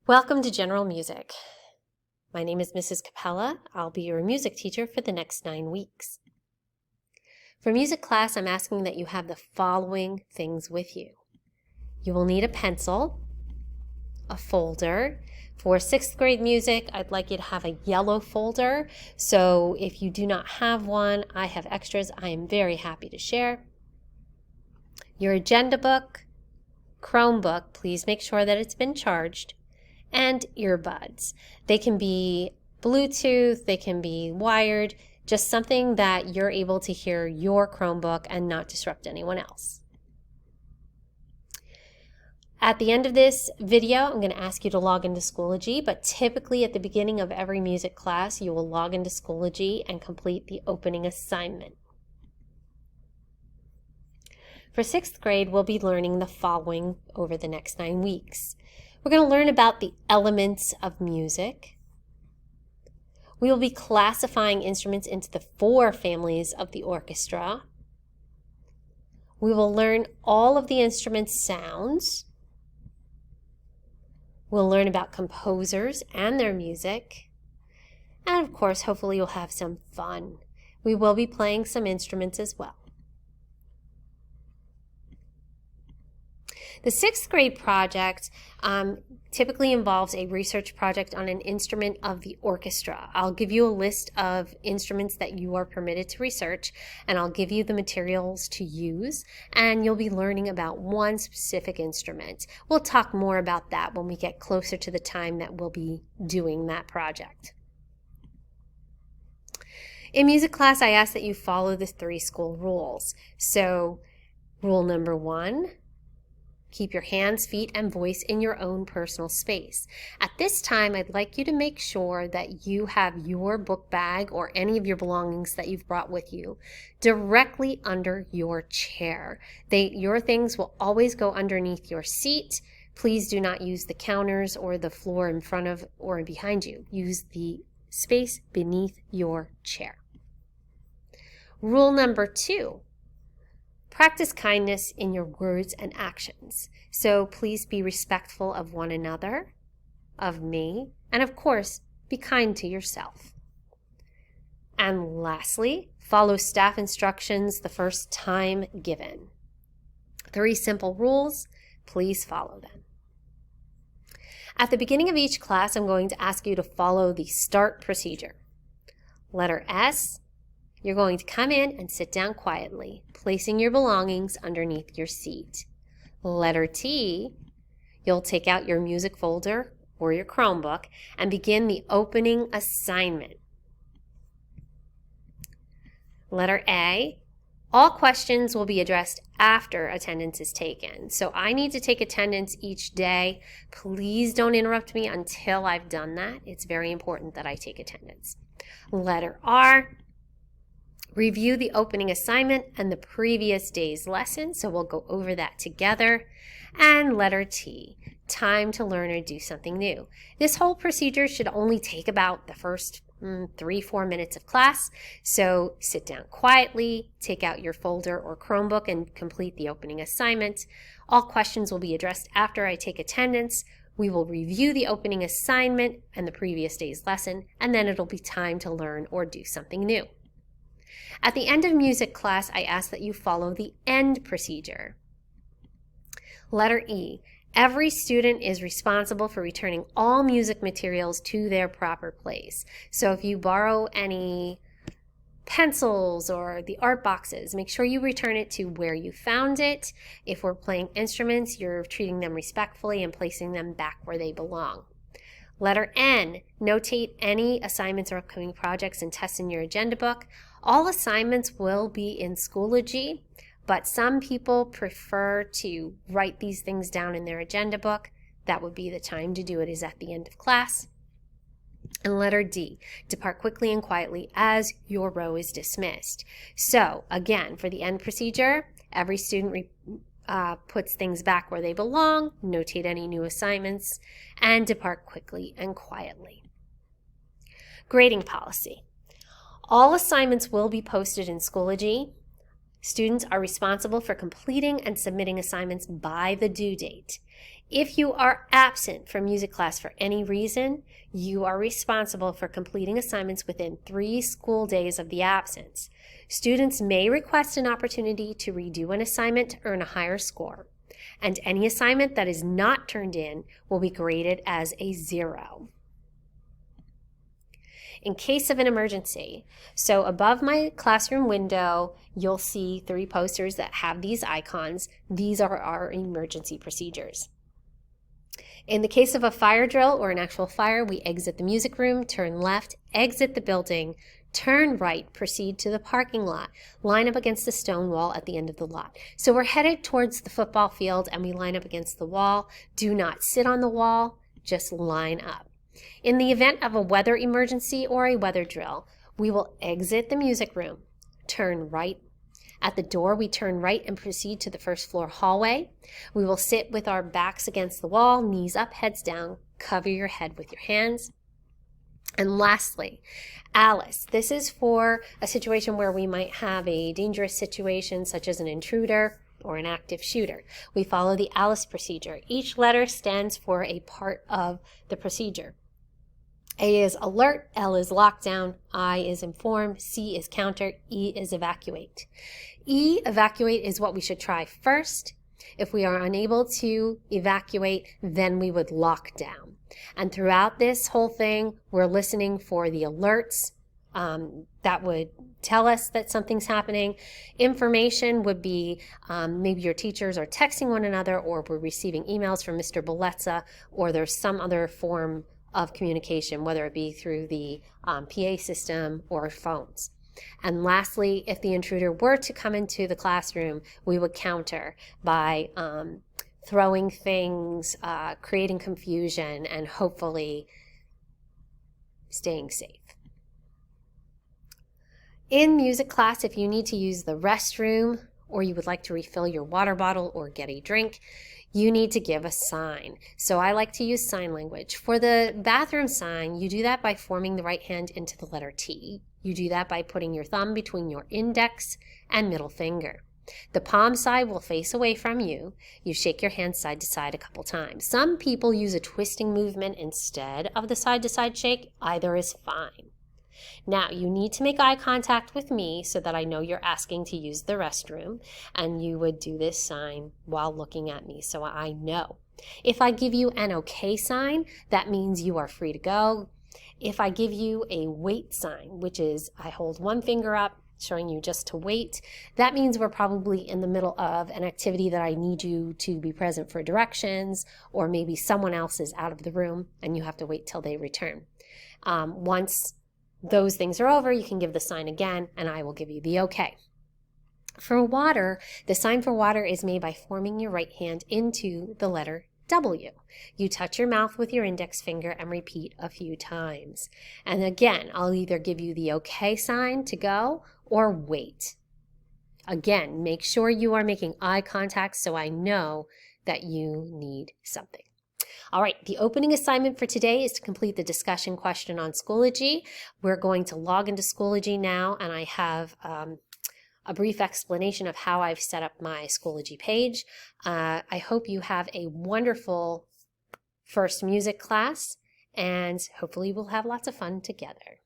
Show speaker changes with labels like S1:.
S1: Welcome to General Music. My name is Mrs. Capella. I'll be your music teacher for the next 9 weeks. For music class, I'm asking that you have the following things with you. You will need a pencil, a folder. For 6th grade music, I'd like you to have a yellow folder. So if you do not have one, I have extras I am very happy to share. Your agenda book, Chromebook, please make sure that it's been charged, and earbuds. They can be Bluetooth, they can be wired, just something that you're able to hear your Chromebook and not disrupt anyone else. At the end of this video, I'm going to ask you to log into Schoology, but typically at the beginning of every music class, you will log into Schoology and complete the opening assignment. For 6th grade, we'll be learning the following over the next 9 weeks. We're going to learn about the elements of music. We will be classifying instruments into the 4 families of the orchestra. We will learn all of the instruments' sounds. We'll learn about composers and their music. And of course, hopefully you'll have some fun. We will be playing some instruments as well. The 6th grade project typically involves a research project on an instrument of the orchestra. I'll give you a list of instruments that you are permitted to research, and I'll give you the materials to use, and you'll be learning about one specific instrument. We'll talk more about that when we get closer to the time that we'll be doing that project. In music class, I ask that you follow the 3 school rules. So, rule number 1, keep your hands, feet, and voice in your own personal space. At this time, I'd like you to make sure that you have your book bag or any of your belongings that you've brought with you directly under your chair. Your things will always go underneath your seat. Please do not use the counters or the floor in front of or behind you. Use the space beneath your chair. Rule number 2. Practice kindness in your words and actions. So please be respectful of one another, of me, and of course, be kind to yourself. And lastly, follow staff instructions the first time given. 3 simple rules, please follow them. At the beginning of each class, I'm going to ask you to follow the START procedure. Letter S, you're going to come in and sit down quietly, placing your belongings underneath your seat. Letter T, you'll take out your music folder or your Chromebook and begin the opening assignment. Letter A, all questions will be addressed after attendance is taken. So I need to take attendance each day. Please don't interrupt me until I've done that. It's very important that I take attendance. Letter R, review the opening assignment and the previous day's lesson, so we'll go over that together. And letter T, time to learn or do something new. This whole procedure should only take about the first 3-4 minutes of class, so sit down quietly, take out your folder or Chromebook and complete the opening assignment. All questions will be addressed after I take attendance. We will review the opening assignment and the previous day's lesson, and then it'll be time to learn or do something new. At the end of music class, I ask that you follow the END procedure. Letter E, every student is responsible for returning all music materials to their proper place. So if you borrow any pencils or the art boxes, make sure you return it to where you found it. If we're playing instruments, you're treating them respectfully and placing them back where they belong. Letter N, notate any assignments or upcoming projects and tests in your agenda book. All assignments will be in Schoology, but some people prefer to write these things down in their agenda book. That would be the time to do it, is at the end of class. And letter D, depart quickly and quietly as your row is dismissed. So again, for the END procedure, every student puts things back where they belong, notate any new assignments, and depart quickly and quietly. Grading policy. All assignments will be posted in Schoology. Students are responsible for completing and submitting assignments by the due date. If you are absent from music class for any reason, you are responsible for completing assignments within 3 school days of the absence. Students may request an opportunity to redo an assignment to earn a higher score, and any assignment that is not turned in will be graded as a 0. In case of an emergency, so above my classroom window, you'll see 3 posters that have these icons. These are our emergency procedures. In the case of a fire drill or an actual fire, we exit the music room, turn left, exit the building, turn right, proceed to the parking lot, line up against the stone wall at the end of the lot. So we're headed towards the football field and we line up against the wall. Do not sit on the wall, just line up. In the event of a weather emergency or a weather drill, we will exit the music room, turn right. At the door, we turn right and proceed to the first floor hallway. We will sit with our backs against the wall, knees up, heads down, cover your head with your hands. And lastly, Alice. This is for a situation where we might have a dangerous situation such as an intruder or an active shooter. We follow the Alice procedure. Each letter stands for a part of the procedure. A is alert, L is lockdown, I is inform, C is counter, E is evacuate. E, evacuate, is what we should try first. If we are unable to evacuate, then we would lock down. And throughout this whole thing, we're listening for the alerts that would tell us that something's happening. Information would be maybe your teachers are texting one another, or we're receiving emails from Mr. Belezza, or there's some other form of communication, whether it be through the PA system or phones. And lastly, if the intruder were to come into the classroom, we would counter by throwing things, creating confusion, and hopefully staying safe. In music class, if you need to use the restroom, or you would like to refill your water bottle or get a drink, you need to give a sign. So I like to use sign language. For the bathroom sign, you do that by forming the right hand into the letter T. You do that by putting your thumb between your index and middle finger. The palm side will face away from you. You shake your hand side to side a couple times. Some people use a twisting movement instead of the side to side shake. Either is fine. Now, you need to make eye contact with me so that I know you're asking to use the restroom, and you would do this sign while looking at me so I know. If I give you an okay sign, that means you are free to go. If I give you a wait sign, which is I hold one finger up, showing you just to wait, that means we're probably in the middle of an activity that I need you to be present for directions, or maybe someone else is out of the room and you have to wait till they return. Once those things are over, you can give the sign again, and I will give you the okay. For water, the sign for water is made by forming your right hand into the letter W. You touch your mouth with your index finger and repeat a few times. And again, I'll either give you the okay sign to go or wait. Again, make sure you are making eye contact so I know that you need something. All right, the opening assignment for today is to complete the discussion question on Schoology. We're going to log into Schoology now, and I have a brief explanation of how I've set up my Schoology page. I hope you have a wonderful first music class, and hopefully we'll have lots of fun together.